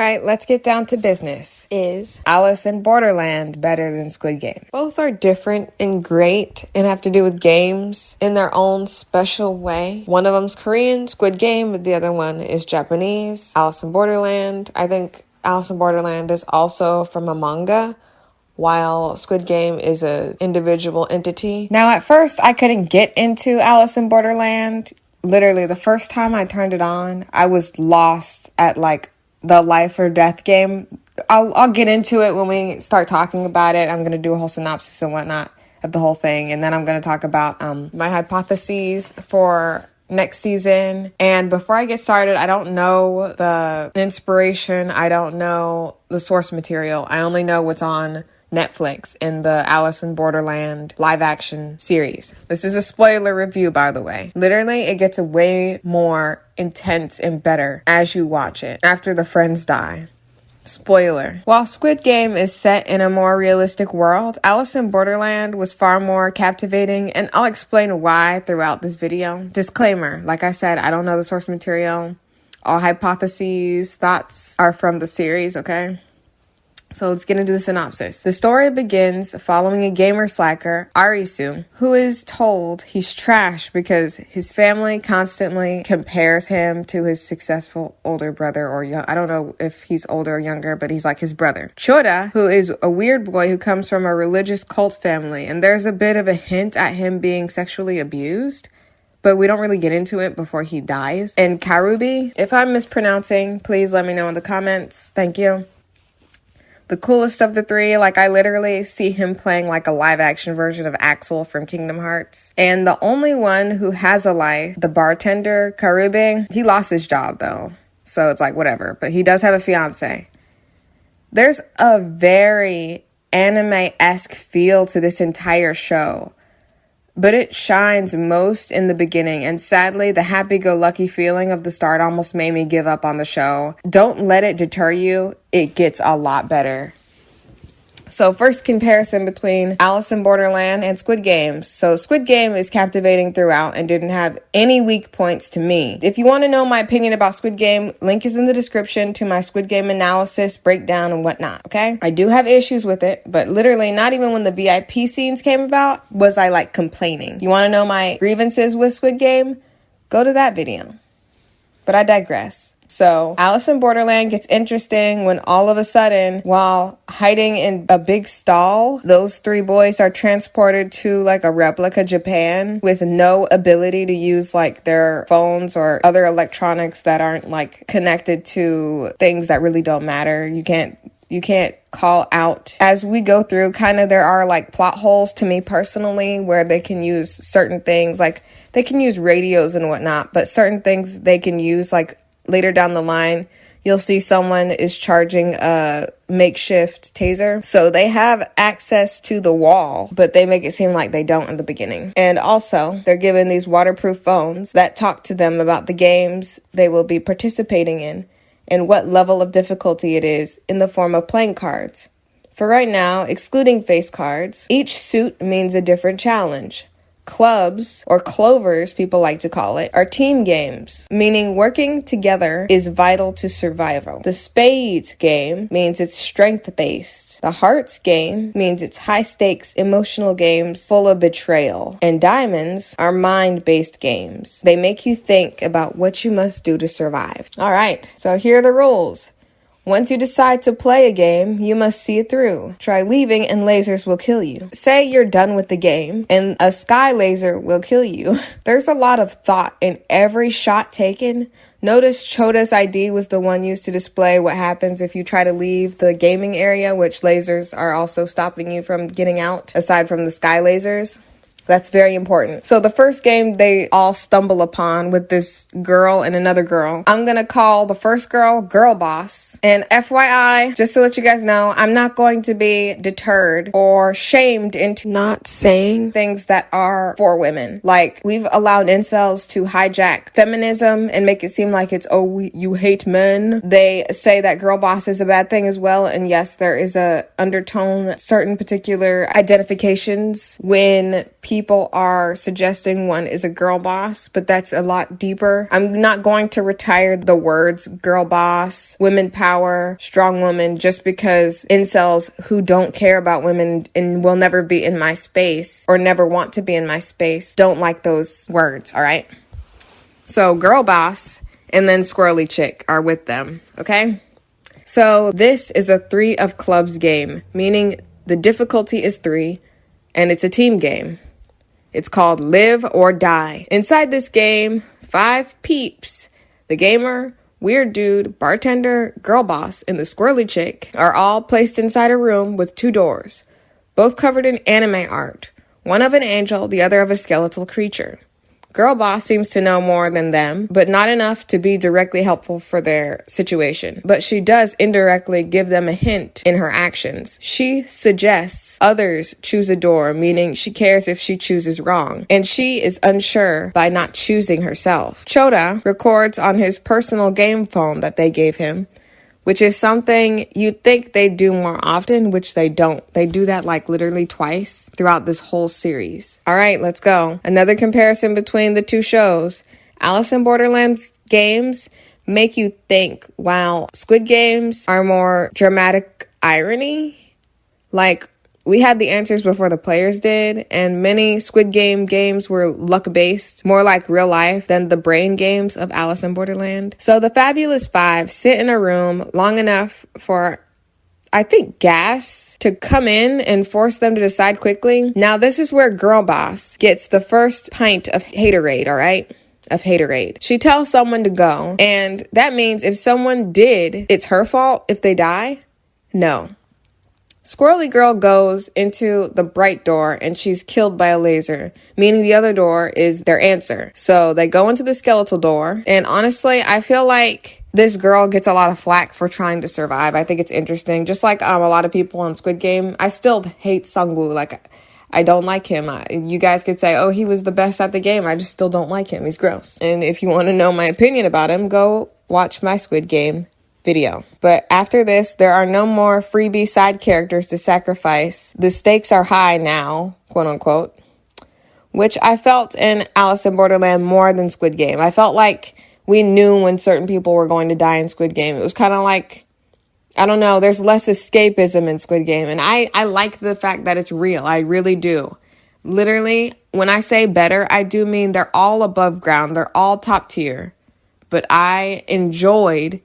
right, let's get down to business. Is Alice in Borderland better than Squid Game? Both are different and great and have to do with games in their own special way. One of them's Korean, Squid Game, but the other one is Japanese, Alice in Borderland. I think Alice in Borderland is also from a manga, while Squid Game is an individual entity. Now, at first, I couldn't get into Alice in Borderland. Literally, the first time I turned it on, I was lost at, like, the life or death game. I'll get into it when we start talking about it. I'm going to do a whole synopsis and whatnot of the whole thing. And then I'm going to talk about my hypotheses for next season. And before I get started, I don't know the inspiration. I don't know the source material. I only know what's on Netflix in the Alice in Borderland live action series. This is a spoiler review, by the way. Literally, it gets way more intense and better as you watch it after the friends die. Spoiler. While Squid Game is set in a more realistic world, Alice in Borderland was far more captivating, and I'll explain why throughout this video. Disclaimer, like I said, I don't know the source material. All hypotheses, thoughts are from the series, okay? So let's get into the synopsis. The story begins following a gamer slacker, Arisu, who is told he's trash because his family constantly compares him to his successful older brother or young. I don't know if he's older or younger, but he's like his brother. Chota, who is a weird boy who comes from a religious cult family, and there's a bit of a hint at him being sexually abused, but we don't really get into it before he dies. And Karubi, if I'm mispronouncing, please let me know in the comments. Thank you. The coolest of the three, like I literally see him playing like a live action version of Axel from Kingdom Hearts. And the only one who has a life, the bartender, Karube, he lost his job though. So it's like whatever, but he does have a fiance. There's a very anime-esque feel to this entire show, but it shines most in the beginning, and sadly, the happy-go-lucky feeling of the start almost made me give up on the show. Don't let it deter you. It gets a lot better. So first comparison between Alice in Borderland and Squid Game. So Squid Game is captivating throughout and didn't have any weak points to me. If you want to know my opinion about Squid Game, link is in the description to my Squid Game analysis, breakdown, and whatnot, okay? I do have issues with it, but literally not even when the VIP scenes came about was I like complaining. You want to know my grievances with Squid Game? Go to that video. But I digress. So Alice in Borderland gets interesting when all of a sudden, while hiding in a big stall, those three boys are transported to like a replica Japan with no ability to use like their phones or other electronics that aren't like connected to things that really don't matter. You can't call out. As we go through, kind of there are like plot holes to me personally where they can use certain things, like they can use radios and whatnot, but certain things they can use like later down the line, you'll see someone is charging a makeshift taser. So they have access to the wall, but they make it seem like they don't in the beginning. And also, they're given these waterproof phones that talk to them about the games they will be participating in and what level of difficulty it is in the form of playing cards. For right now, excluding face cards, each suit means a different challenge. Clubs, or clovers people like to call it, are team games, meaning working together is vital to survival. The spades game means it's strength-based. The hearts game means it's high-stakes emotional games full of betrayal. And diamonds are mind-based games. They make you think about what you must do to survive. All right, so here are the rules. Once you decide to play a game, you must see it through. Try leaving and lasers will kill you. Say you're done with the game and a sky laser will kill you. There's a lot of thought in every shot taken. Notice Chota's ID was the one used to display what happens if you try to leave the gaming area, which lasers are also stopping you from getting out, aside from the sky lasers. That's very important. So the first game they all stumble upon with this girl and another girl. I'm gonna call the first girl, Girl Boss. And FYI, just to let you guys know, I'm not going to be deterred or shamed into not saying things that are for women. Like, we've allowed incels to hijack feminism and make it seem like it's, you hate men. They say that Girl Boss is a bad thing as well. And yes, there is a undertone, certain particular identifications when people people are suggesting one is a girl boss, but that's a lot deeper. I'm not going to retire the words girl boss, women power, strong woman, just because incels who don't care about women and will never be in my space or never want to be in my space don't like those words, all right? So girl boss and then squirrely chick are with them, okay? So this is a 3 of clubs game, meaning the difficulty is 3, and it's a team game. It's called Live or Die. Inside this game, 5 peeps, the gamer, weird dude, bartender, girl boss, and the squirrely chick, are all placed inside a room with 2 doors, both covered in anime art, one of an angel, the other of a skeletal creature. Girl boss seems to know more than them, but not enough to be directly helpful for their situation. But she does indirectly give them a hint in her actions. She suggests others choose a door, meaning she cares if she chooses wrong. And she is unsure by not choosing herself. Chota records on his personal game phone that they gave him, which is something you'd think they do more often, which they don't. They do that like literally twice throughout this whole series. All right, let's go. Another comparison between the 2 shows. Alice in Borderlands games make you think, while Squid Games are more dramatic irony. Like, we had the answers before the players did, and many Squid Game games were luck-based, more like real life than the brain games of Alice in Borderland. So the Fabulous 5 sit in a room long enough for, I think, gas to come in and force them to decide quickly. Now, this is where Girl Boss gets the first pint of haterade, all right? Of haterade. She tells someone to go, and that means if someone did, it's her fault if they die? No. Squirrely Girl goes into the bright door and she's killed by a laser, meaning the other door is their answer. So they go into the skeletal door, and honestly, I feel like this girl gets a lot of flack for trying to survive. I think it's interesting. Just like a lot of people on Squid Game, I still hate Sungwoo. Like, I don't like him. You guys could say, oh, he was the best at the game. I just still don't like him. He's gross. And if you want to know my opinion about him, go watch my Squid Game video. But after this, there are no more freebie side characters to sacrifice. The stakes are high now, quote unquote, which I felt in Alice in Borderland more than Squid Game. I felt like we knew when certain people were going to die in Squid Game. It was kind of like, I don't know, there's less escapism in Squid Game. And I like the fact that it's real. I really do. Literally, when I say better, I do mean they're all above ground. They're all top tier. But I enjoyed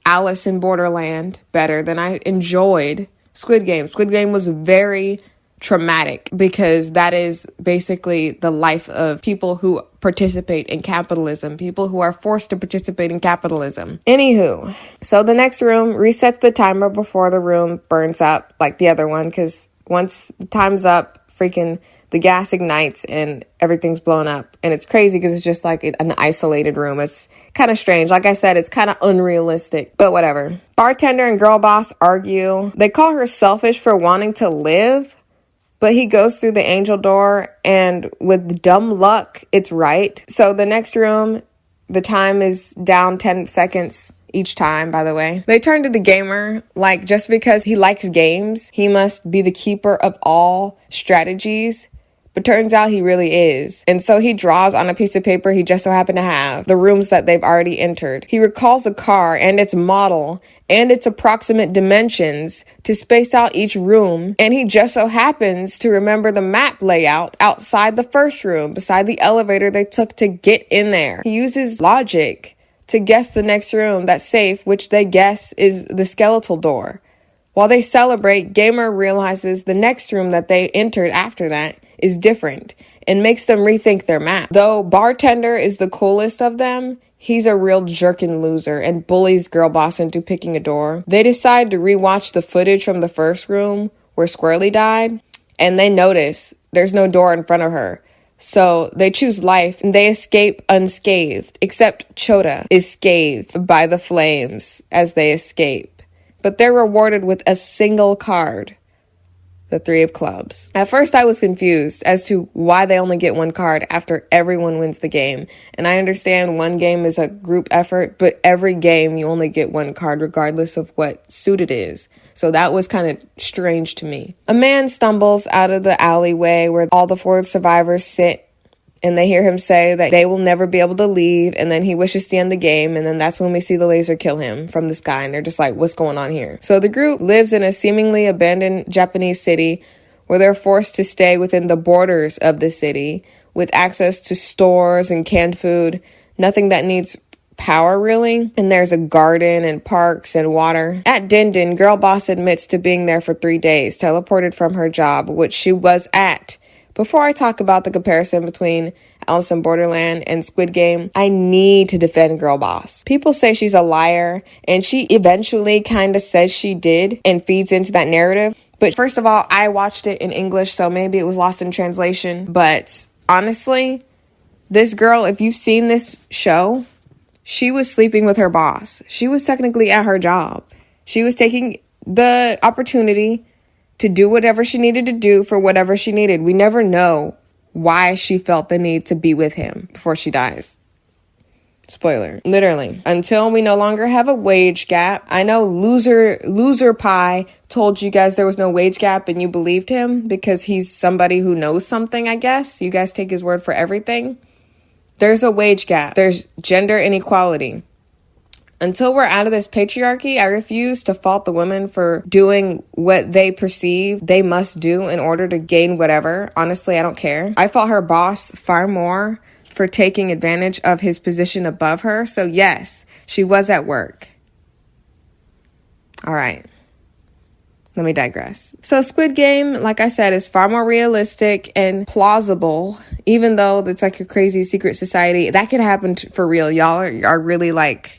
Alice in Borderland better than I enjoyed Squid Game. Squid Game was very traumatic because that is basically the life of people who participate in capitalism, people who are forced to participate in capitalism. Anywho, so the next room resets the timer before the room burns up like the other one, because once the time's up, freaking the gas ignites and everything's blown up. And it's crazy because it's just like an isolated room. It's kind of strange. Like I said, it's kind of unrealistic, but whatever. Bartender and girl boss argue. They call her selfish for wanting to live, but he goes through the angel door, and with dumb luck, it's right. So the next room, the time is down 10 seconds each time, by the way. They turn to the gamer, like just because he likes games, he must be the keeper of all strategies. But turns out he really is. And so he draws on a piece of paper he just so happened to have the rooms that they've already entered. He recalls a car and its model and its approximate dimensions to space out each room. And he just so happens to remember the map layout outside the first room, beside the elevator they took to get in there. He uses logic to guess the next room that's safe, which they guess is the skeletal door. While they celebrate, Gamer realizes the next room that they entered after that is different and makes them rethink their map. Though Bartender is the coolest of them, he's a real jerkin loser and bullies Girl Boss into picking a door. They decide to rewatch the footage from the first room where Squirrely died, and they notice there's no door in front of her. So they choose life and they escape unscathed, except Chota is scathed by the flames as they escape. But they're rewarded with a single card. the 3 of clubs. At first, I was confused as to why they only get 1 card after everyone wins the game. And I understand one game is a group effort, but every game you only get 1 card regardless of what suit it is. So that was kind of strange to me. A man stumbles out of the alleyway where all the 4 survivors sit, and they hear him say that they will never be able to leave, and then he wishes to end the game, and then that's when we see the laser kill him from the sky, and they're just like, what's going on here? So the group lives in a seemingly abandoned Japanese city where they're forced to stay within the borders of the city with access to stores and canned food, nothing that needs power really, and there's a garden and parks and water. At Dindin, girl boss admits to being there for 3 days, teleported from her job, which she was at. Before I talk about the comparison between Alice in Borderland and Squid Game, I need to defend Girl Boss. People say she's a liar, and she eventually kind of says she did and feeds into that narrative. But first of all, I watched it in English, so maybe it was lost in translation. But honestly, this girl, if you've seen this show, she was sleeping with her boss. She was technically at her job. She was taking the opportunity to do whatever she needed to do for whatever she needed. We never know why she felt the need to be with him before she dies. Spoiler. Literally. Until we no longer have a wage gap. I know Loser Pie told you guys there was no wage gap and you believed him because he's somebody who knows something, I guess. You guys take his word for everything. There's a wage gap. There's gender inequality. Until we're out of this patriarchy, I refuse to fault the women for doing what they perceive they must do in order to gain whatever. Honestly, I don't care. I fault her boss far more for taking advantage of his position above her. So yes, she was at work. All right. Let me digress. So Squid Game, like I said, is far more realistic and plausible, even though it's like a crazy secret society. That could happen for real. Y'all are really like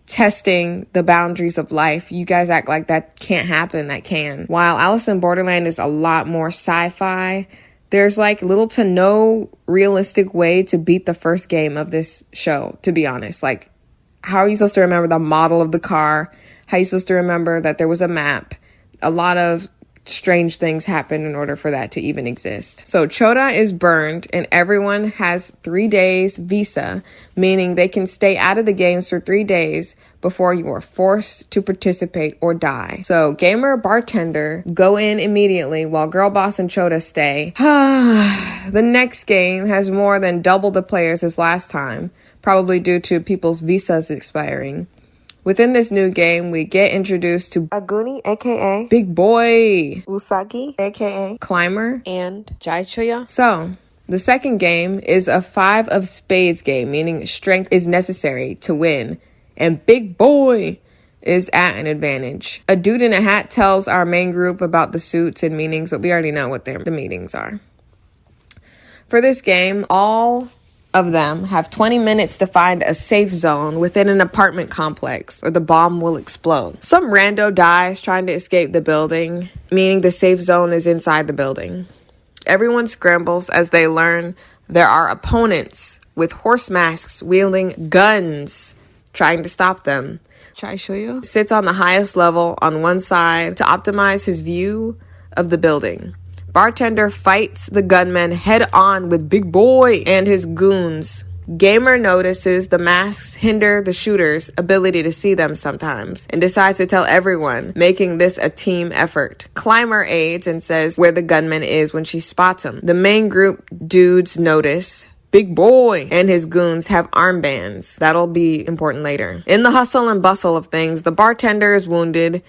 testing the boundaries of life. You guys act like that can't happen. That can. While Alice in Borderland is a lot more sci-fi, there's like little to no realistic way to beat the first game of this show, to be honest. Like, how are you supposed to remember the model of the car? How are you supposed to remember that there was a map? A lot of strange things happen in order for that to even exist. So Chota is burned and everyone has 3 days visa, meaning they can stay out of the games for 3 days before you are forced to participate or die. So Gamer, Bartender go in immediately while Girl Boss and Chota stay. The next game has more than double the players as last time, probably due to people's visas expiring. Within this new game, we get introduced to Aguni, aka Big Boy, Usagi, aka Climber, and Jaichoya. So, the second game is a 5 of spades game, meaning strength is necessary to win, and Big Boy is at an advantage. A dude in a hat tells our main group about the suits and meanings, but we already know what the meanings are. For this game, all of them have 20 minutes to find a safe zone within an apartment complex or the bomb will explode. Some rando dies trying to escape the building, meaning the safe zone is inside the building. Everyone scrambles as they learn there are opponents with horse masks wielding guns trying to stop them. Chaishoyo sits on the highest level on one side to optimize his view of the building. Bartender fights the gunman head on with Big Boy and his goons. Gamer notices the masks hinder the shooter's ability to see them sometimes and decides to tell everyone, making this a team effort. Climber aids and says where the gunman is when she spots him. The main group dudes notice Big Boy and his goons have armbands. That'll be important later. In the hustle and bustle of things, the bartender is wounded.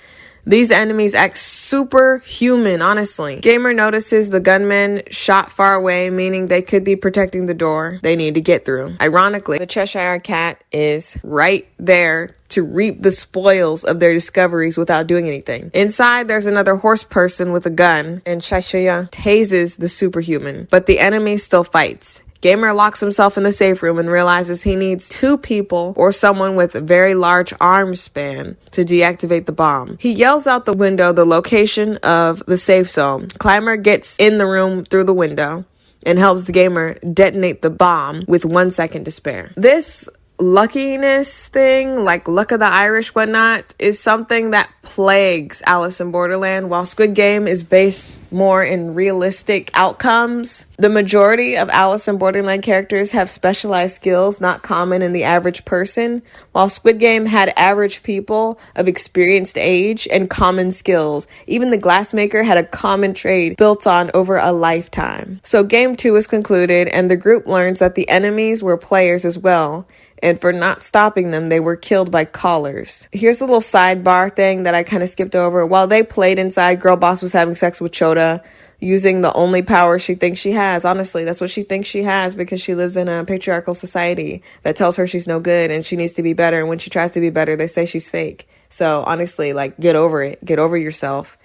These enemies act superhuman, honestly. Gamer notices the gunmen shot far away, meaning they could be protecting the door they need to get through. Ironically, the Cheshire Cat is right there to reap the spoils of their discoveries without doing anything. Inside, there's another horse person with a gun, and Cheshire tases the superhuman, but the enemy still fights. Gamer locks himself in the safe room and realizes he needs 2 people or someone with a very large arm span to deactivate the bomb. He yells out the window the location of the safe zone. Climber gets in the room through the window and helps the gamer detonate the bomb with 1 second to spare. This luckiness thing, like luck of the Irish, whatnot, is something that plagues Alice in Borderland. While Squid Game is based more in realistic outcomes, the majority of Alice in Borderland characters have specialized skills not common in the average person, while Squid Game had average people of experienced age and common skills. Even the glassmaker had a common trade built on over a lifetime. So game 2 is concluded, and the group learns that the enemies were players as well, and for not stopping them, they were killed by callers. Here's a little sidebar thing that I kind of skipped over. While they played inside, Girl Boss was having sex with Chota, using the only power she thinks she has. Honestly, that's what she thinks she has, because she lives in a patriarchal society that tells her she's no good and she needs to be better. And when she tries to be better, they say she's fake. So honestly, like, get over it. Get over yourself.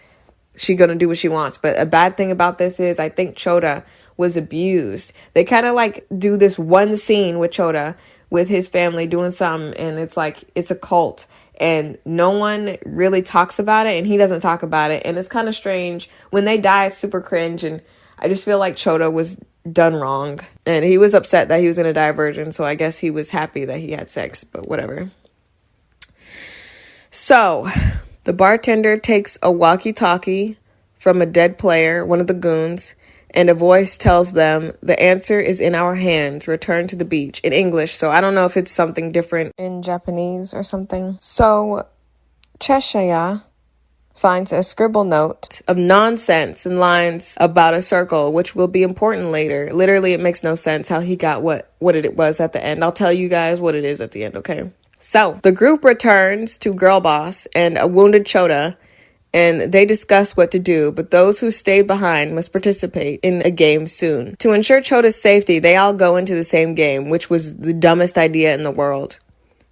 She gonna do what she wants. But a bad thing about this is I think Chota was abused. They kind of like do this one scene with Chota with his family doing something, and it's like it's a cult, and no one really talks about it, and he doesn't talk about it, and it's kind of strange. When they die, it's super cringe, and I just feel like Chota was done wrong, and he was upset that he was gonna die a virgin, so I guess he was happy that he had sex, but whatever. So the bartender takes a walkie-talkie from a dead player, one of the goons, and a voice tells them, "The answer is in our hands. Return to the beach," in English. So I don't know if it's something different in Japanese or something. So Cheshire finds a scribble note of nonsense and lines about a circle, which will be important later. Literally, it makes no sense how he got what it was at the end. I'll tell you guys what it is at the end, okay? So the group returns to Girl Boss and a wounded Chota, and they discuss what to do, but those who stay behind must participate in a game soon. To ensure Chota's safety, they all go into the same game, which was the dumbest idea in the world.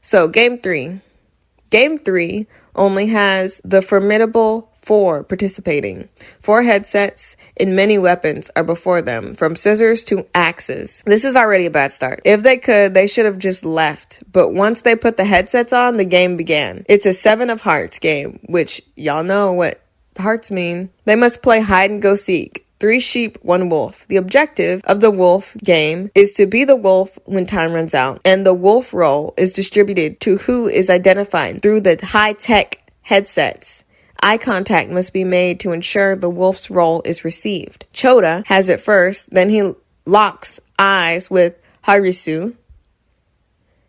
So, Game 3. Game 3 only has the formidable 4 participating. 4 headsets and many weapons are before them, from scissors to axes. This is already a bad start. If they could, they should have just left. But once they put the headsets on, the game began. It's a 7 of hearts game, which y'all know what hearts mean. They must play hide and go seek. 3 sheep, 1 wolf. The objective of the wolf game is to be the wolf when time runs out, and the wolf role is distributed to who is identified through the high-tech headsets. Eye contact must be made to ensure the wolf's role is received. Chota has it first, then he locks eyes with Harisu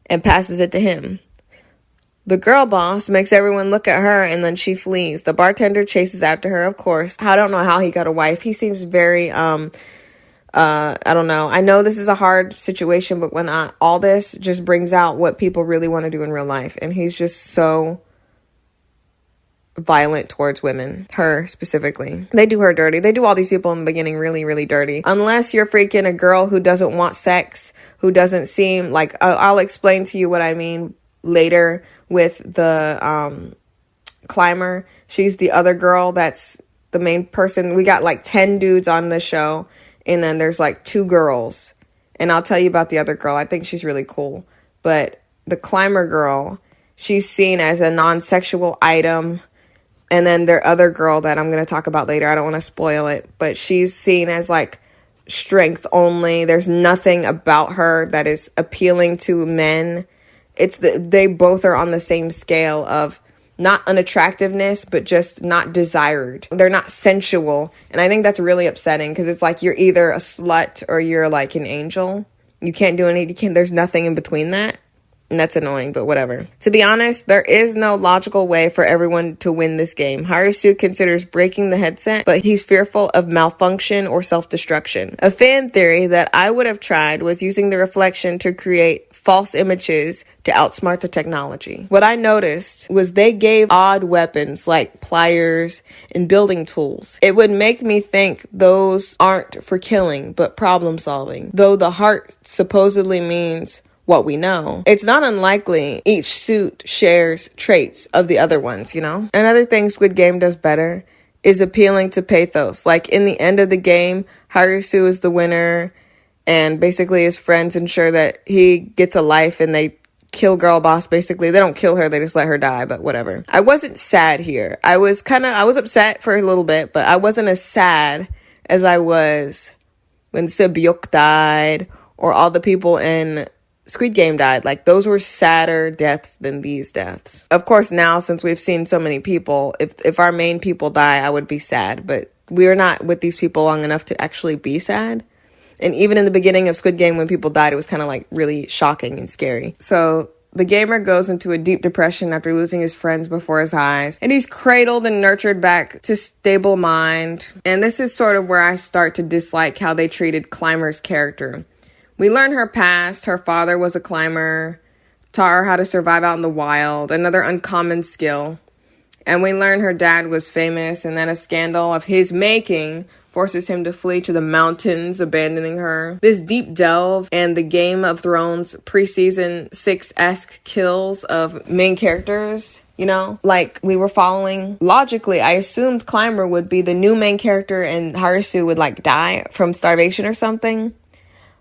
and passes it to him. The girl boss makes everyone look at her, and then she flees. The bartender chases after her, of course. I don't know how he got a wife. He seems very, I don't know. I know this is a hard situation, but when all this just brings out what people really want to do in real life. And he's just so violent towards women, her specifically. They do her dirty. They do all these people in the beginning really, really dirty. Unless you're freaking a girl who doesn't want sex, who doesn't seem like, I'll explain to you what I mean later with the climber. She's the other girl that's the main person. We got like 10 dudes on the show, and then there's like 2 girls. And I'll tell you about the other girl. I think she's really cool. But the climber girl, she's seen as a non-sexual item. And then their other girl that I'm going to talk about later, I don't want to spoil it, but she's seen as like strength only. There's nothing about her that is appealing to men. They both are on the same scale of not unattractiveness, but just not desired. They're not sensual. And I think that's really upsetting, because it's like you're either a slut or you're like an angel. You can't do anything. There's nothing in between that. And that's annoying, but whatever. To be honest, there is no logical way for everyone to win this game. Harisu considers breaking the headset, but he's fearful of malfunction or self-destruction. A fan theory that I would have tried was using the reflection to create false images to outsmart the technology. What I noticed was they gave odd weapons like pliers and building tools. It would make me think those aren't for killing, but problem solving. Though the heart supposedly means what we know, it's not unlikely each suit shares traits of the other ones, you know? Another thing Squid Game does better is appealing to pathos. Like in the end of the game, Harisu is the winner, and basically his friends ensure that he gets a life, and they kill girl boss. Basically, they don't kill her, they just let her die, but whatever. I wasn't sad here. I was upset for a little bit, but I wasn't as sad as I was when Sebyok died, or all the people in Squid Game died. Like, those were sadder deaths than these deaths. Of course, now, since we've seen so many people, if our main people die, I would be sad. But we're not with these people long enough to actually be sad. And even in the beginning of Squid Game, when people died, it was kind of like really shocking and scary. So the gamer goes into a deep depression after losing his friends before his eyes, and he's cradled and nurtured back to stable mind. And this is sort of where I start to dislike how they treated Climber's character. We learn her past. Her father was a climber, taught her how to survive out in the wild, another uncommon skill. And we learn her dad was famous, and then a scandal of his making forces him to flee to the mountains, abandoning her. This deep delve and the Game of Thrones pre-season 6-esque kills of main characters, you know, like we were following. Logically, I assumed Climber would be the new main character and Harisu would like die from starvation or something.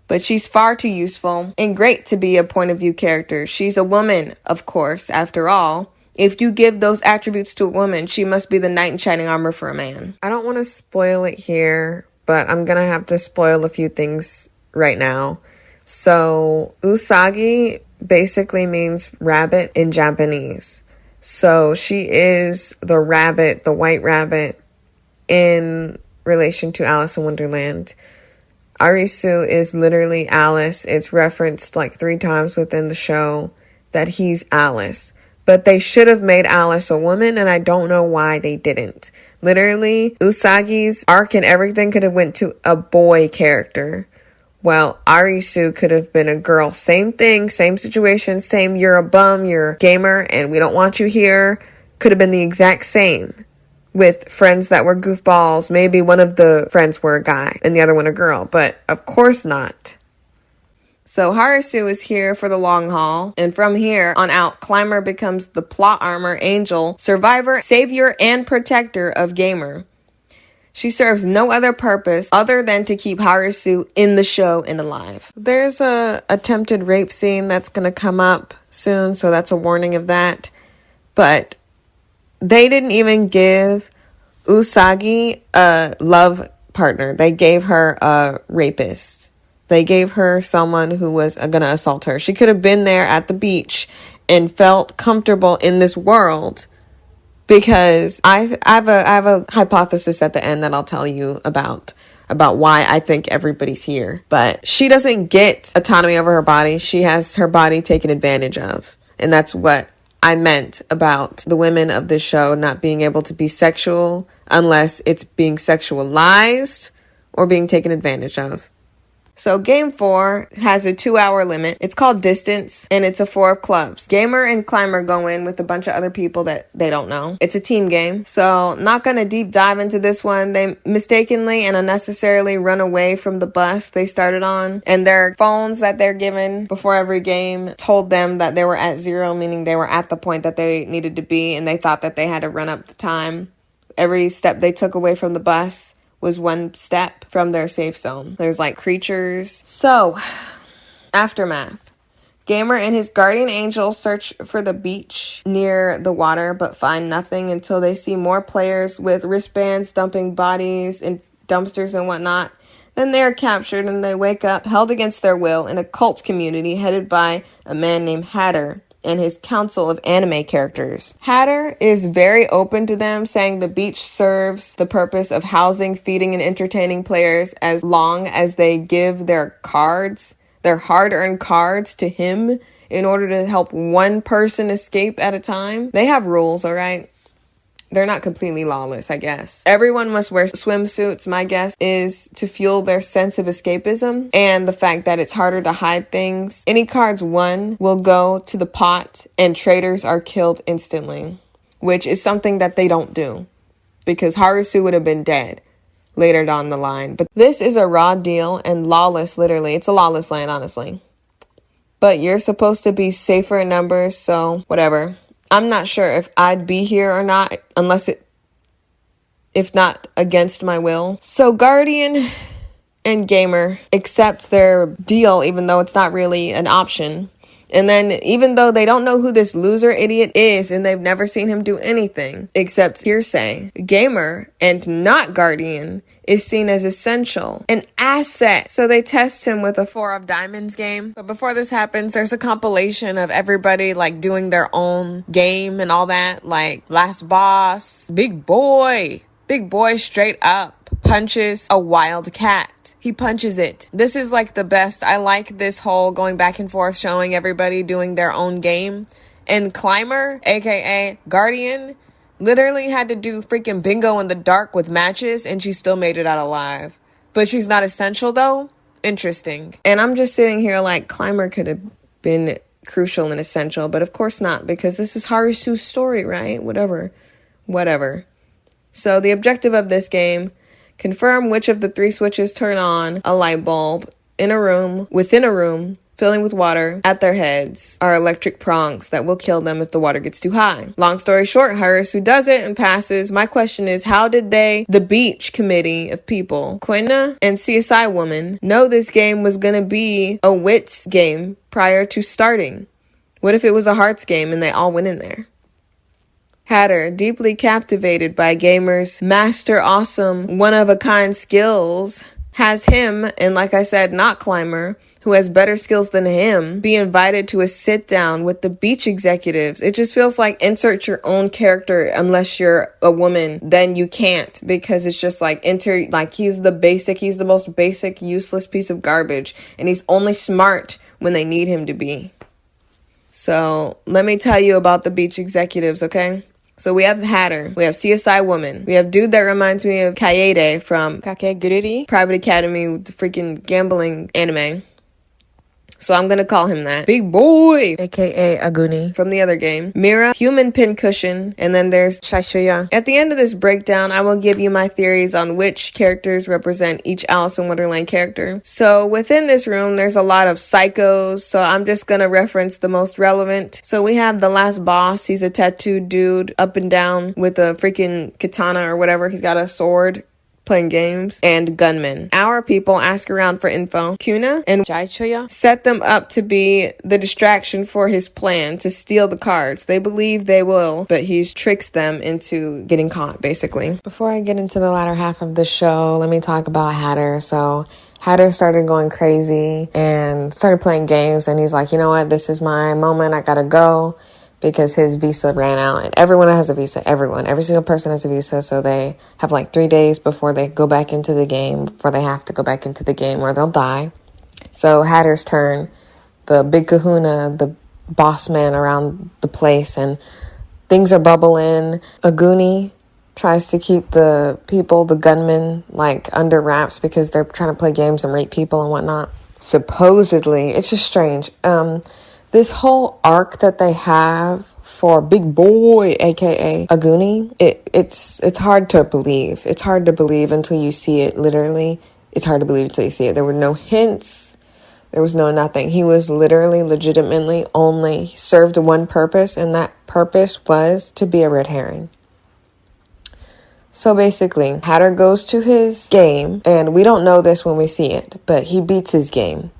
But she's far too useful and great to be a point of view character. She's a woman, of course, after all. If you give those attributes to a woman, she must be the knight in shining armor for a man. I don't want to spoil it here, but I'm going to have to spoil a few things right now. So, Usagi basically means rabbit in Japanese. So, she is the rabbit, the white rabbit, in relation to Alice in Wonderland. Arisu is literally Alice. It's referenced like 3 times within the show that he's Alice. But they should have made Alice a woman, and I don't know why they didn't. Literally, Usagi's arc and everything could have went to a boy character. Well, Arisu could have been a girl. Same thing, same situation, same you're a bum, you're a gamer, and we don't want you here. Could have been the exact same. With friends that were goofballs. Maybe one of the friends were a guy and the other one a girl. But of course not. So Harisu is here for the long haul, and from here on out, Climber becomes the plot armor, angel, survivor, savior, and protector of Gamer. She serves no other purpose other than to keep Harisu in the show and alive. There's a attempted rape scene that's going to come up soon, so that's a warning of that. But they didn't even give Usagi a love partner. They gave her a rapist. They gave her someone who was going to assault her. She could have been there at the beach and felt comfortable in this world, because I have a hypothesis at the end that I'll tell you about why I think everybody's here. But she doesn't get autonomy over her body. She has her body taken advantage of. And that's what I meant about the women of this show not being able to be sexual unless it's being sexualized or being taken advantage of. So game 4 has a 2-hour limit. It's called Distance, and it's a 4 of clubs. Gamer and Climber go in with a bunch of other people that they don't know. It's a team game. So not going to deep dive into this one. They mistakenly and unnecessarily run away from the bus they started on. And their phones that they're given before every game told them that they were at 0, meaning they were at the point that they needed to be, and they thought that they had to run up the time. Every step they took away from the bus was 1 step from their safe zone. There's like creatures. So, aftermath. Gamer and his guardian angel search for the beach near the water, but find nothing until they see more players with wristbands dumping bodies in dumpsters and whatnot. Then they are captured and they wake up held against their will in a cult community headed by a man named Hatter and his council of anime characters. Hatter is very open to them, saying the beach serves the purpose of housing, feeding, and entertaining players as long as they give their cards, their hard-earned cards, to him in order to help one person escape at a time. They have rules, all right? They're not completely lawless, I guess. Everyone must wear swimsuits. My guess is to fuel their sense of escapism and the fact that it's harder to hide things. Any cards won will go to the pot, and traitors are killed instantly, which is something that they don't do, because Harisu would have been dead later down the line. But this is a raw deal and lawless, literally. It's a lawless land, honestly. But you're supposed to be safer in numbers, so whatever. I'm not sure if I'd be here or not, if not against my will. So Guardian and Gamer accept their deal, even though it's not really an option. And then even though they don't know who this loser idiot is and they've never seen him do anything except hearsay, gamer and not guardian is seen as essential, an asset. So they test him with a 4 of diamonds game. But before this happens, there's a compilation of everybody like doing their own game and all that, like last boss, big boy straight up punches a wild cat. He punches it. This is like the best. I like this whole going back and forth, showing everybody doing their own game. And Climber, aka Guardian, literally had to do freaking bingo in the dark with matches, and she still made it out alive. But she's not essential though. Interesting. And I'm just sitting here like Climber could have been crucial and essential, but of course not, because this is Harisu's story, right? Whatever. So the objective of this game: confirm which of the 3 switches turn on a light bulb within a room, filling with water at their heads are electric prongs that will kill them if the water gets too high. Long story short, Harisu does it and passes. My question is, how did the beach committee of people, Quina and CSI woman, know this game was going to be a wits game prior to starting? What if it was a hearts game and they all went in there? Hatter, deeply captivated by gamers' master awesome one-of-a-kind skills, has him, and like I said, not Climber, who has better skills than him, be invited to a sit-down with the beach executives. It just feels like insert your own character unless you're a woman, then you can't, because it's just like he's the most basic, useless piece of garbage, and he's only smart when they need him to be. So let me tell you about the beach executives, okay? So we have Hatter, we have CSI Woman, we have dude that reminds me of Kaede from Kakeguriri, Private Academy with the freaking gambling anime. So I'm gonna call him that. Big boy, aka Aguni, from the other game. Mira, human pincushion, and then there's Shashuya. At the end of this breakdown, I will give you my theories on which characters represent each Alice in Wonderland character. So within this room, there's a lot of psychos, so I'm just gonna reference the most relevant. So we have the last boss. He's a tattooed dude up and down with a freaking katana or whatever. He's got a sword, playing games, and gunmen. Our people ask around for info. Kuna and Jaichoya set them up to be the distraction for his plan to steal the cards. They believe they will, but he tricks them into getting caught, basically. Before I get into the latter half of the show, let me talk about Hatter. So Hatter started going crazy and started playing games, and he's like, you know what, this is my moment, I gotta go, because his visa ran out, and everyone has a visa. Every single person has a visa, so they have like 3 days before they go back into the game, before they have to go back into the game or they'll die. So Hatter's turn, the big kahuna, the boss man around the place, and things are bubbling. Aguni tries to keep the people, the gunmen, like under wraps because they're trying to play games and rape people and whatnot. Supposedly, it's just strange. This whole arc that they have for Big Boy, aka Aguni, it's hard to believe. It's hard to believe until you see it, literally. It's hard to believe until you see it. There were no hints. There was no nothing. He was literally, legitimately only served one purpose, and that purpose was to be a red herring. So basically, Hatter goes to his game, and we don't know this when we see it, but he beats his game.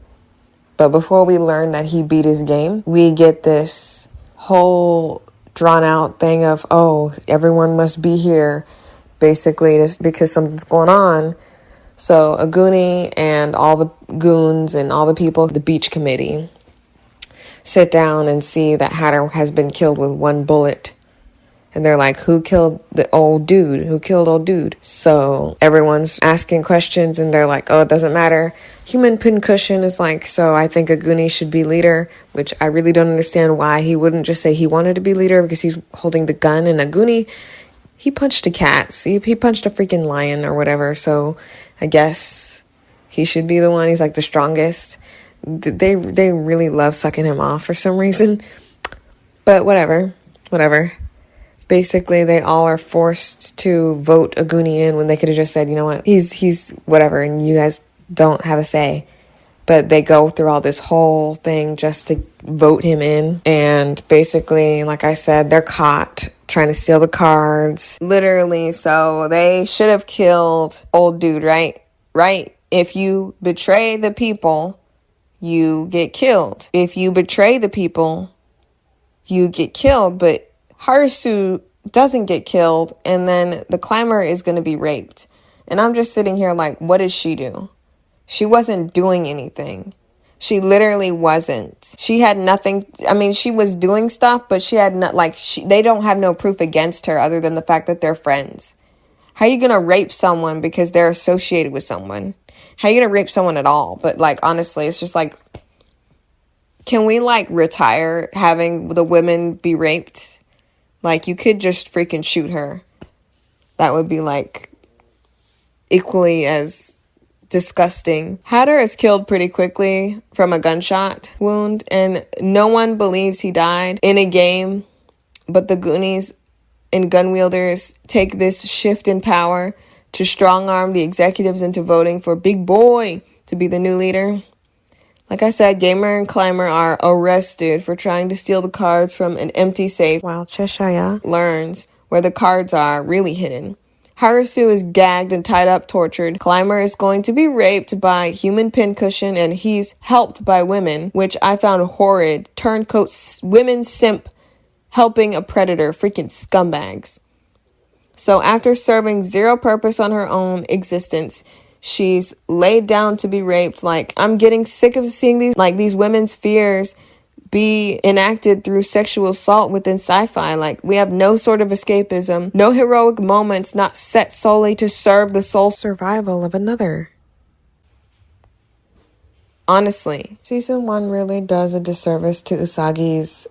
But before we learn that he beat his game, we get this whole drawn out thing of, oh, everyone must be here, basically, just because something's going on. So Aguni and all the goons and all the people, the beach committee, sit down and see that Hatter has been killed with 1 bullet. And they're like, who killed the old dude? Who killed old dude? So everyone's asking questions, and they're like, oh, it doesn't matter. Human Pincushion is like, so I think Aguni should be leader, which I really don't understand why he wouldn't just say he wanted to be leader, because he's holding the gun. And Aguni, he punched a cat. He punched a freaking lion or whatever. So I guess he should be the one. He's like the strongest. They really love sucking him off for some reason. But whatever. Basically, they all are forced to vote Aguni in when they could have just said, you know what, he's whatever, and you guys don't have a say. But they go through all this whole thing just to vote him in. And basically, like I said, they're caught trying to steal the cards. Literally, so they should have killed old dude, right? Right? If you betray the people, you get killed. If you betray the people, you get killed. But Harisu doesn't get killed, and then the climber is going to be raped. And I'm just sitting here like, what did she do? She wasn't doing anything. She literally wasn't. She had nothing. I mean, she was doing stuff, but she had not, like, they don't have no proof against her other than the fact that they're friends. How are you going to rape someone because they're associated with someone? How are you going to rape someone at all? But, like, honestly, it's just like, can we, like, retire having the women be raped? Like, you could just freaking shoot her. That would be, like, equally as disgusting. Hatter is killed pretty quickly from a gunshot wound, and no one believes he died in a game, but the Goonies and gun wielders take this shift in power to strong-arm the executives into voting for Big Boy to be the new leader. Like I said, Gamer and Climber are arrested for trying to steal the cards from an empty safe, while Cheshire learns where the cards are really hidden. Harisu is gagged and tied up, tortured. Climber is going to be raped by human pincushion, and he's helped by women, which I found horrid. Turncoat women simp helping a predator. Freaking scumbags. So after serving zero purpose on her own existence, she's laid down to be raped. Like, I'm getting sick of seeing these women's fears be enacted through sexual assault within sci-fi. Like, we have no sort of escapism, no heroic moments not set solely to serve the sole survival of another. Honestly, season 1 really does a disservice to Usagi's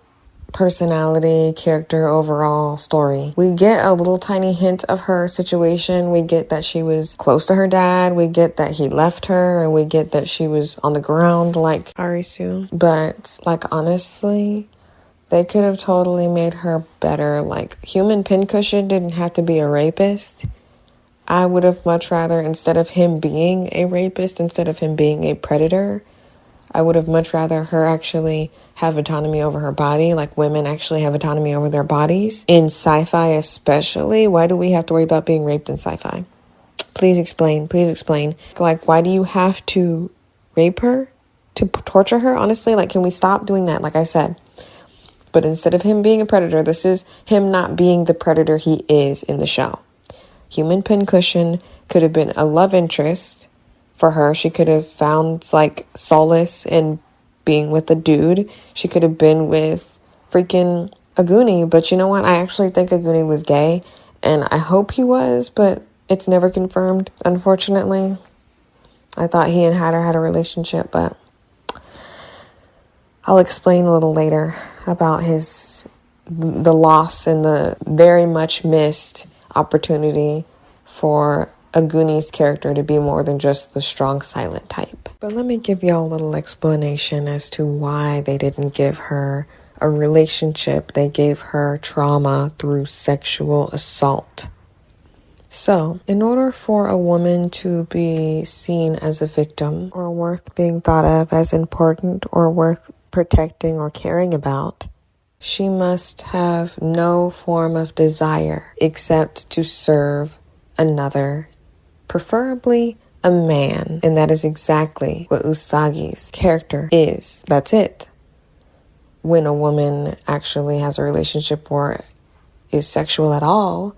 personality, character, overall story. We get a little tiny hint of her situation. We get that she was close to her dad. We get that he left her, and we get that she was on the ground like Harisu. But, like, honestly, they could have totally made her better. Like, human pincushion didn't have to be a rapist. I would have much rather, instead of him being a rapist, instead of him being a predator, I would have much rather her actually have autonomy over her body, like women actually have autonomy over their bodies. In sci-fi especially, why do we have to worry about being raped in sci-fi? Please explain. Like, why do you have to rape her? To torture her? Honestly, like, can we stop doing that? Like I said. But instead of him being a predator, this is him not being the predator he is in the show. Human pincushion could have been a love interest for her. She could have found, like, solace in being with a dude. She could have been with freaking a Goonie. But you know what? I actually think a Goonie was gay, and I hope he was, but it's never confirmed, unfortunately. I thought he and Hatter had a relationship, but I'll explain a little later about the loss and the very much missed opportunity for a Goonies character to be more than just the strong silent type. But let me give y'all a little explanation as to why they didn't give her a relationship. They gave her trauma through sexual assault. So, in order for a woman to be seen as a victim or worth being thought of as important or worth protecting or caring about, she must have no form of desire except to serve another, preferably a man. And that is exactly what Usagi's character is. That's it. When a woman actually has a relationship or is sexual at all,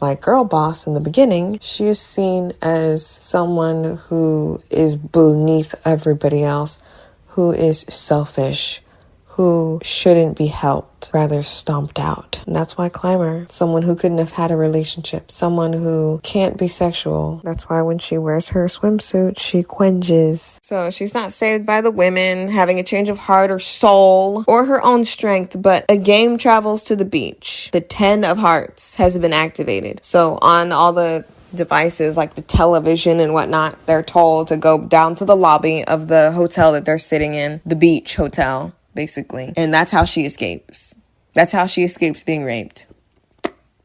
like Girl Boss in the beginning, she is seen as someone who is beneath everybody else, who is selfish, who shouldn't be helped, rather stomped out. And that's why Climber, someone who couldn't have had a relationship, someone who can't be sexual. That's why when she wears her swimsuit, she quenches. So she's not saved by the women, having a change of heart or soul, or her own strength, but a game travels to the beach. The 10 of Hearts has been activated. So on all the devices like the television and whatnot, they're told to go down to the lobby of the hotel that they're sitting in, the beach hotel, basically. And that's how she escapes. That's how she escapes being raped.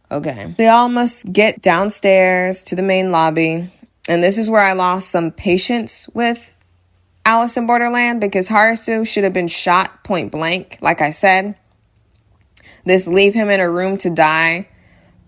Okay. They all must get downstairs to the main lobby. And this is where I lost some patience with Alice in Borderland, because Harisu should have been shot point blank. Like I said, this leave him in a room to die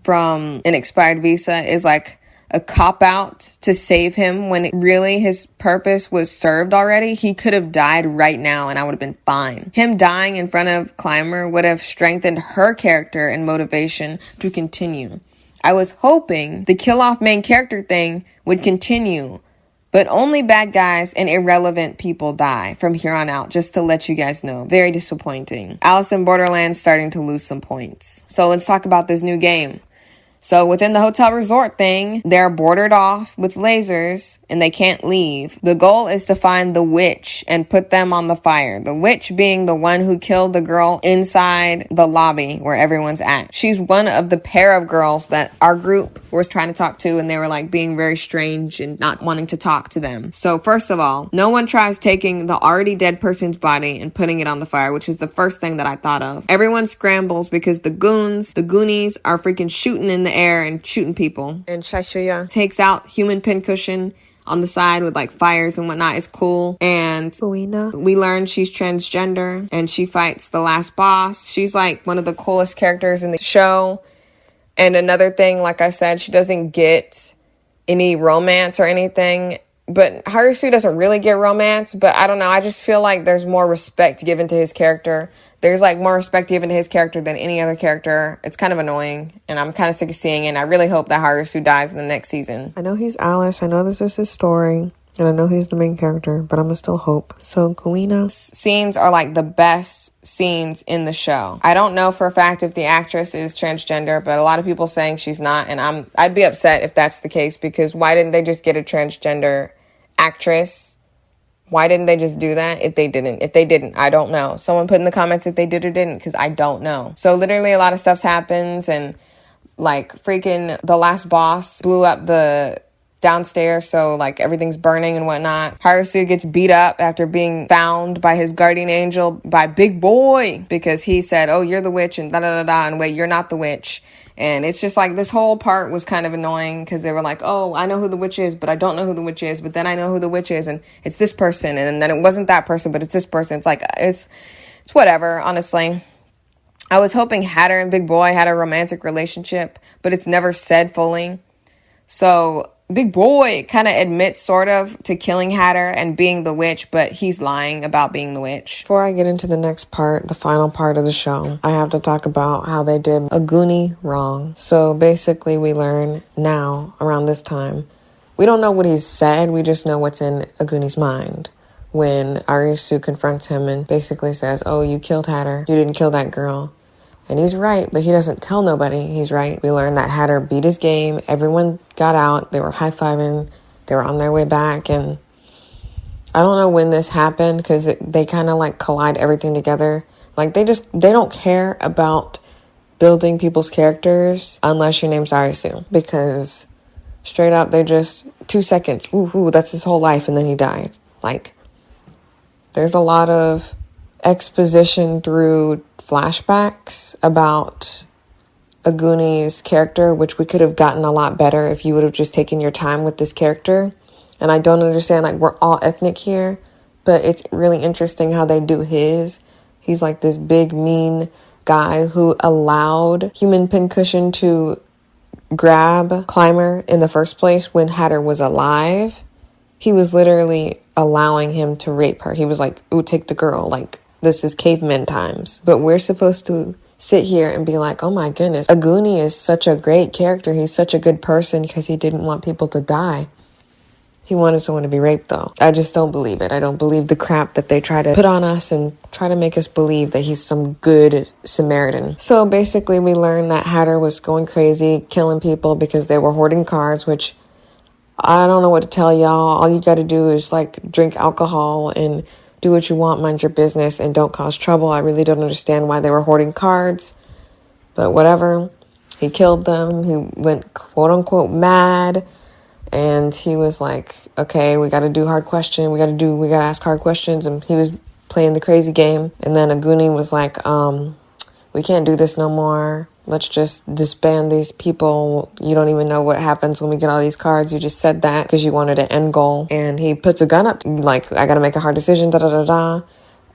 from an expired visa is like a cop-out to save him when really his purpose was served already. He could have died right now and I would have been fine. Him dying in front of Clymer would have strengthened her character and motivation to continue. I was hoping the kill-off main character thing would continue, but only bad guys and irrelevant people die from here on out, just to let you guys know. Very disappointing. Alice in Borderlands starting to lose some points. So let's talk about this new game. So within the hotel resort thing, they're bordered off with lasers and they can't leave. The goal is to find the witch and put them on the fire. The witch being the one who killed the girl inside the lobby where everyone's at. She's one of the pair of girls that our group was trying to talk to, and they were like being very strange and not wanting to talk to them. So first of all, no one tries taking the already dead person's body and putting it on the fire, which is the first thing that I thought of. Everyone scrambles because the Goonies are freaking shooting in the air and shooting people. And Shashaya takes out human pincushion on the side with like fires and whatnot. It's cool. And we learn she's transgender and she fights the last boss. She's like one of the coolest characters in the show. And another thing, like I said, she doesn't get any romance or anything. But Harusu doesn't really get romance. But I don't know. I just feel like there's more respect given to his character. There's like more respect given to his character than any other character. It's kind of annoying. And I'm kind of sick of seeing it. And I really hope that Harusu dies in the next season. I know he's Alice. I know this is his story. And I know he's the main character, but I'm gonna still hope. So Kuina scenes are like the best scenes in the show. I don't know for a fact if the actress is transgender, but a lot of people saying she's not, and I'd be upset if that's the case, because why didn't they just get a transgender actress? Why didn't they just do that if they didn't? If they didn't, I don't know. Someone put in the comments if they did or didn't, because I don't know. So literally a lot of stuff happens, and like freaking the last boss blew up the downstairs, so like everything's burning and whatnot. Harusu gets beat up after being found by his guardian angel by Big Boy because he said, oh, you're the witch and da-da-da-da, and wait, you're not the witch. And it's just like this whole part was kind of annoying because they were like, oh, I know who the witch is, but I don't know who the witch is, but then I know who the witch is, and it's this person, and then it wasn't that person, but it's this person. It's like, it's whatever, honestly. I was hoping Hatter and Big Boy had a romantic relationship, but it's never said fully. So Big Boy kind of admits sort of to killing Hatter and being the witch, but he's lying about being the witch. Before I get into the next part, the final part of the show, I have to talk about how they did a Goonie wrong. So basically we learn now, around this time, we don't know what he's said, we just know what's in a Goonie's mind. When Arisu confronts him and basically says, oh, you killed Hatter, you didn't kill that girl. And he's right, but he doesn't tell nobody he's right. We learned that Hatter beat his game. Everyone got out. They were high-fiving. They were on their way back. And I don't know when this happened because they kind of like collide everything together. Like they don't care about building people's characters unless your name's Arisu. Because straight up, they just 2 seconds. Ooh, that's his whole life. And then he died. Like there's a lot of exposition through flashbacks about Aguni's character, which we could have gotten a lot better if you would have just taken your time with this character. And I don't understand, like, we're all ethnic here, but it's really interesting how they do his. He's like this big, mean guy who allowed human pincushion to grab Clymer in the first place when Hatter was alive. He was literally allowing him to rape her. He was like, ooh, take the girl, like, this is caveman times. But we're supposed to sit here and be like, oh my goodness, Aguni is such a great character. He's such a good person because he didn't want people to die. He wanted someone to be raped, though. I just don't believe it. I don't believe the crap that they try to put on us and try to make us believe that he's some good Samaritan. So basically, we learned that Hatter was going crazy, killing people because they were hoarding cards, which I don't know what to tell y'all. All you got to do is like drink alcohol and do what you want, mind your business, and don't cause trouble. I really don't understand why they were hoarding cards, but whatever. He killed them. He went quote unquote mad, and he was like, okay, we got to do hard questions. We got to ask hard questions. And he was playing the crazy game. And then Aguni was like, we can't do this no more. Let's just disband these people. You don't even know what happens when we get all these cards. You just said that because you wanted an end goal. And he puts a gun up, like, I got to make a hard decision, da-da-da-da.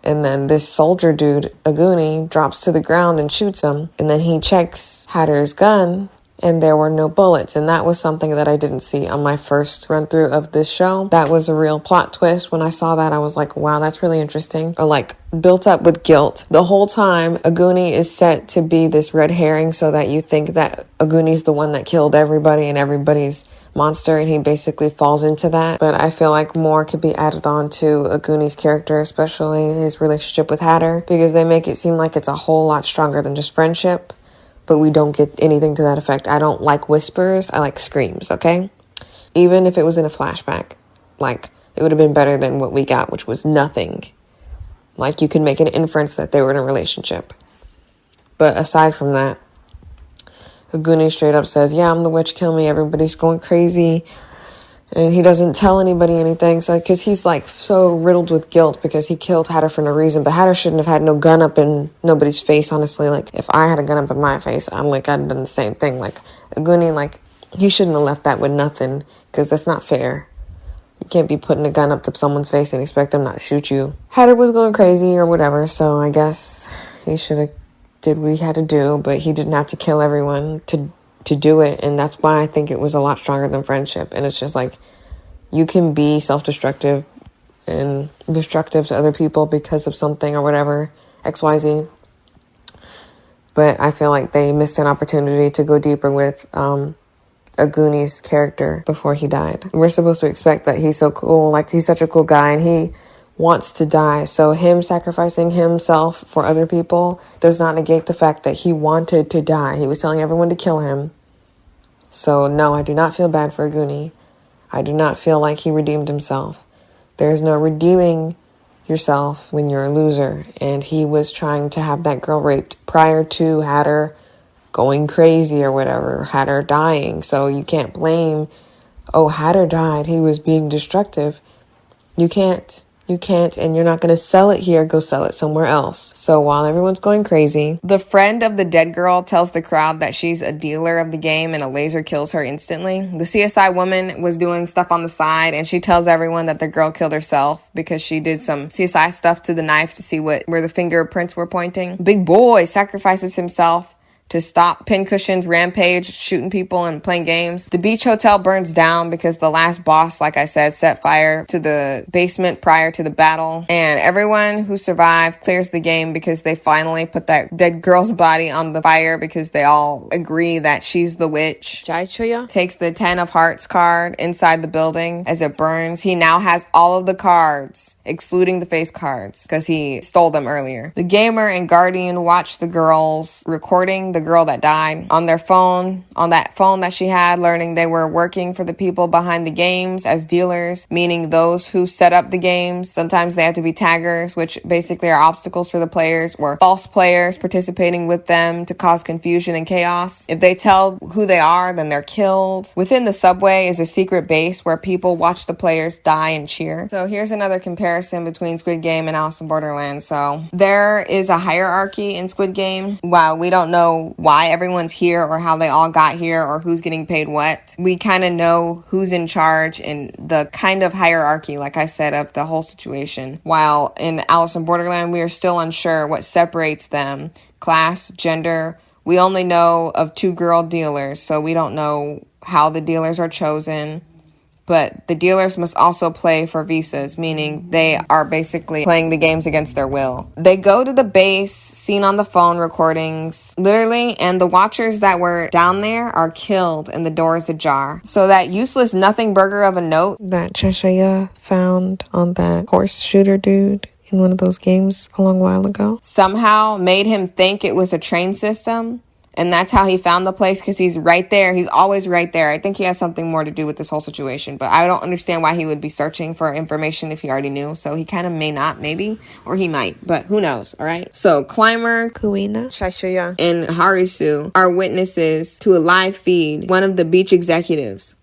And then this soldier dude, Aguni, drops to the ground and shoots him. And then he checks Hatter's gun, and there were no bullets. And that was something that I didn't see on my first run through of this show. That was a real plot twist. When I saw that, I was like, wow, that's really interesting. Or like built up with guilt. The whole time, Aguni is set to be this red herring so that you think that Aguni's the one that killed everybody and everybody's monster, and he basically falls into that. But I feel like more could be added on to Aguni's character, especially his relationship with Hatter, because they make it seem like it's a whole lot stronger than just friendship, but we don't get anything to that effect. I don't like whispers, I like screams, okay? Even if it was in a flashback, like, it would have been better than what we got, which was nothing. Like, you can make an inference that they were in a relationship. But aside from that, Aguni straight up says, yeah, I'm the witch, kill me, everybody's going crazy. And he doesn't tell anybody anything, so because he's like so riddled with guilt because he killed Hatter for no reason. But Hatter shouldn't have had no gun up in nobody's face, honestly. Like, if I had a gun up in my face, I'd done the same thing. Like, Aguni, like, he shouldn't have left that with nothing, because that's not fair. You can't be putting a gun up to someone's face and expect them not to shoot you. Hatter was going crazy or whatever, so I guess he should have did what he had to do, but he didn't have to kill everyone to do it. And that's why I think it was a lot stronger than friendship. And it's just like, you can be self-destructive and destructive to other people because of something or whatever, XYZ. But I feel like they missed an opportunity to go deeper with Aguni's character before he died. We're supposed to expect that he's so cool, like he's such a cool guy and he wants to die. So him sacrificing himself for other people does not negate the fact that he wanted to die. He was telling everyone to kill him. So no, I do not feel bad for Aguni. I do not feel like he redeemed himself. There's no redeeming yourself when you're a loser. And he was trying to have that girl raped prior to Hatter going crazy or whatever, Hatter dying. So you can't blame, oh, Hatter died, he was being destructive. You can't, and you're not going to sell it here, go sell it somewhere else. So while everyone's going crazy, the friend of the dead girl tells the crowd that she's a dealer of the game and a laser kills her instantly. The CSI woman was doing stuff on the side and she tells everyone that the girl killed herself because she did some CSI stuff to the knife to see where the fingerprints were pointing. Big boy sacrifices himself to stop Pincushion's rampage, shooting people and playing games. The beach hotel burns down because the last boss, like I said, set fire to the basement prior to the battle. And everyone who survived clears the game because they finally put that dead girl's body on the fire because they all agree that she's the witch. Jaichuya takes the 10 of Hearts card inside the building as it burns. He now has all of the cards, excluding the face cards, because he stole them earlier. The gamer and guardian watch the girls recording the girl that died on their phone, on that phone that she had, learning they were working for the people behind the games as dealers, meaning those who set up the games. Sometimes they have to be taggers, which basically are obstacles for the players, or false players participating with them to cause confusion and chaos. If they tell who they are, then they're killed. Within the subway is a secret base where people watch the players die and cheer. So here's another comparison between Squid Game and Alice in Borderland. So there is a hierarchy in Squid Game. While we don't know why everyone's here or how they all got here or who's getting paid what, we kind of know who's in charge and the kind of hierarchy, like I said, of the whole situation. While in Alice in Borderland, we are still unsure what separates them. Class, gender. We only know of 2 girl dealers, so we don't know how the dealers are chosen. But the dealers must also play for visas, meaning they are basically playing the games against their will. They go to the base, seen on the phone recordings, literally, and the watchers that were down there are killed and the door is ajar. So that useless nothing burger of a note that Cheshire found on that horse shooter dude in one of those games a long while ago somehow made him think it was a train system. And that's how he found the place, because he's right there. He's always right there. I think he has something more to do with this whole situation. But I don't understand why he would be searching for information if he already knew. So he kind of may not, maybe. Or he might. But who knows, all right? So Clymer, Kuina, Shashuya, and Harisu are witnesses to a live feed. One of the beach executives,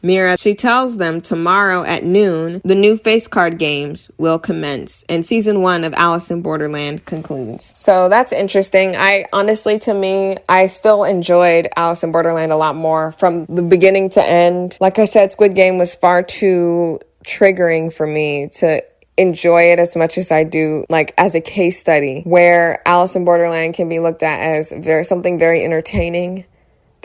Mira, she tells them tomorrow at noon, the new face card games will commence and season 1 of Alice in Borderland concludes. So that's interesting. To me, I still enjoyed Alice in Borderland a lot more from the beginning to end. Like I said, Squid Game was far too triggering for me to enjoy it as much as I do, like as a case study, where Alice in Borderland can be looked at as something very entertaining.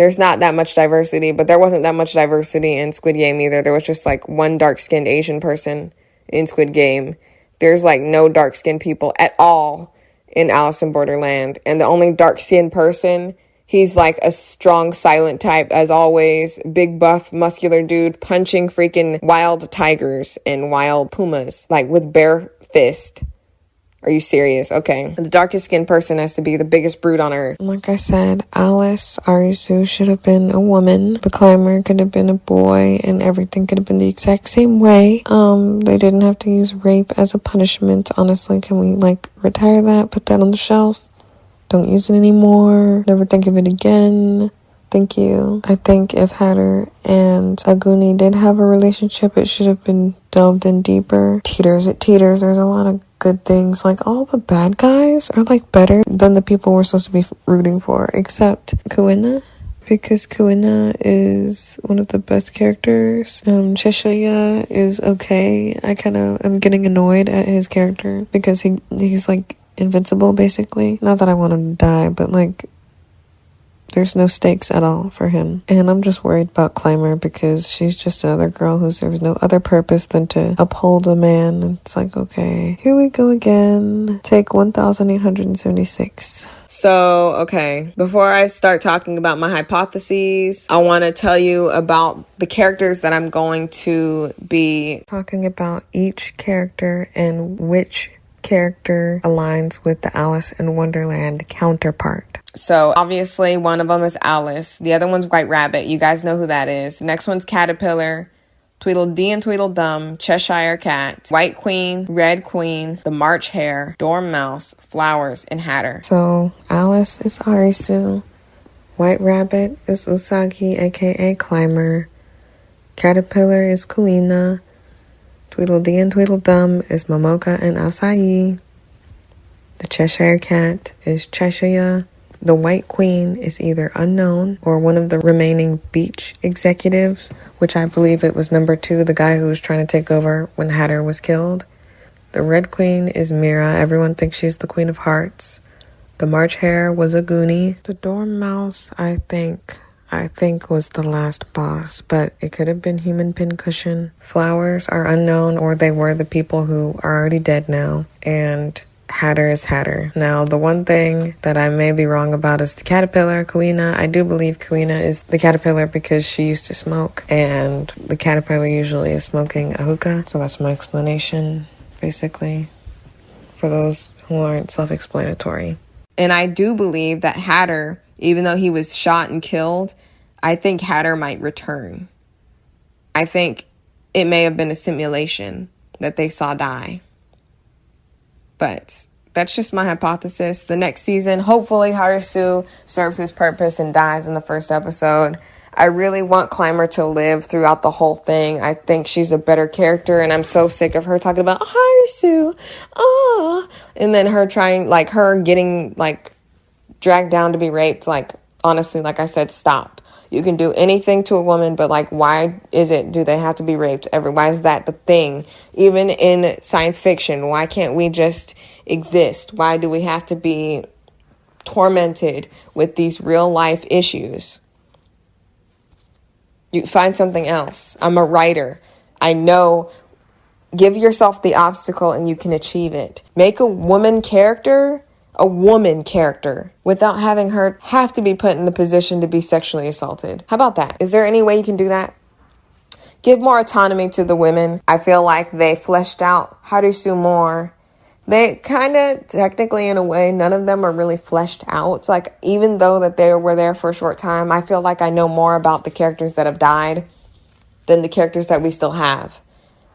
there's not that much diversity, but there wasn't that much diversity in Squid Game either. There was just like one dark-skinned Asian person in Squid Game. There's like no dark-skinned people at all in Alice in Borderland. And the only dark-skinned person, he's like a strong, silent type, as always. Big, buff, muscular dude punching freaking wild tigers and wild pumas, like with bare fist. Are you serious? Okay. The darkest skinned person has to be the biggest brute on earth. Like I said, Alice Arisu should have been a woman. The climber could have been a boy, and everything could have been the exact same way. They didn't have to use rape as a punishment. Honestly, can we like retire that? Put that on the shelf? Don't use it anymore. Never think of it again. Thank you. I think if Hatter and Aguni did have a relationship, it should have been delved in deeper. It teeters. There's a lot of good things. Like, all the bad guys are like better than the people we're supposed to be rooting for, except Kuina, because Kuina is one of the best characters. Cheshire is okay. I kind of am getting annoyed at his character because he's like invincible, basically. Not that I want him to die, but like, there's no stakes at all for him. And I'm just worried about Climber because she's just another girl who serves no other purpose than to uphold a man. And it's like, okay, here we go again. Take 1876. So, okay, before I start talking about my hypotheses, I want to tell you about the characters that I'm going to be talking about, each character and which character aligns with the Alice in Wonderland counterpart. So obviously one of them is Alice. The other one's White Rabbit. You guys know who that is. Next one's Caterpillar, Tweedledee and Tweedledum, Cheshire Cat, White Queen, Red Queen, the March Hare, Dormouse, Flowers, and Hatter. So Alice is Arisu. White Rabbit is Usagi, aka Climber. Caterpillar is Kuina. Tweedledee and Tweedledum is Momoka and Acai. The Cheshire Cat is Cheshire. The White Queen is either unknown or one of the remaining beach executives, which I believe it was number 2, the guy who was trying to take over when Hatter was killed. The Red Queen is Mira. Everyone thinks she's the Queen of Hearts. The March Hare was a Goonie. The Dormouse, I think was the last boss, but it could have been Human Pincushion. Flowers are unknown, or they were the people who are already dead now. And Hatter is Hatter. Now, the one thing that I may be wrong about is the Caterpillar, Kuina. I do believe Kuina is the Caterpillar because she used to smoke, and the Caterpillar usually is smoking a hookah. So that's my explanation, basically, for those who aren't self-explanatory. And I do believe that Hatter, even though he was shot and killed, I think Hatter might return. I think it may have been a simulation that they saw die. But that's just my hypothesis. The next season, hopefully Harisu serves his purpose and dies in the first episode. I really want Climber to live throughout the whole thing. I think she's a better character, and I'm so sick of her talking about Harisu, and then her getting like dragged down to be raped. Like, honestly, like I said, stop. You can do anything to a woman, but like, why do they have to be raped? Why is that the thing? Even in science fiction, why can't we just exist? Why do we have to be tormented with these real life issues? You find something else. I'm a writer. I know. Give yourself the obstacle and you can achieve it. Make a woman character without having her have to be put in the position to be sexually assaulted. How about that? Is there any way you can do that? Give more autonomy to the women. I feel like they fleshed out Harisu more. They kind of, technically in a way, none of them are really fleshed out. Like, even though that they were there for a short time, I feel like I know more about the characters that have died than the characters that we still have.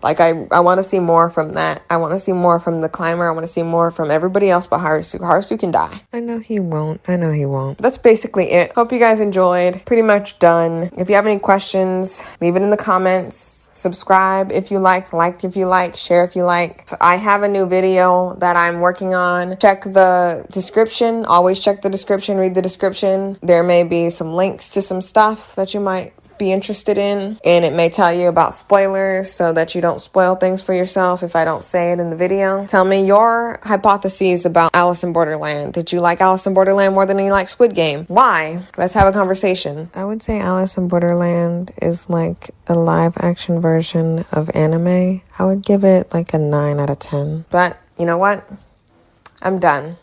Like, I want to see more from that. I want to see more from the Climber. I want to see more from everybody else but Harisu. Harisu can die. I know he won't. That's basically it. Hope you guys enjoyed. Pretty much done. If you have any questions, leave it in the comments. Subscribe if you liked if you like, share if you like. I have a new video that I'm working on. Check the description. Always check the description. Read the description. There may be some links to some stuff that you might be interested in, and it may tell you about spoilers so that you don't spoil things for yourself if I don't say it in the video. Tell me your hypotheses about Alice in Borderland. Did you like Alice in Borderland more than you like Squid Game? Why? Let's have a conversation. I would say Alice in Borderland is like a live action version of anime. I would give it like a 9 out of 10. But you know what? I'm done.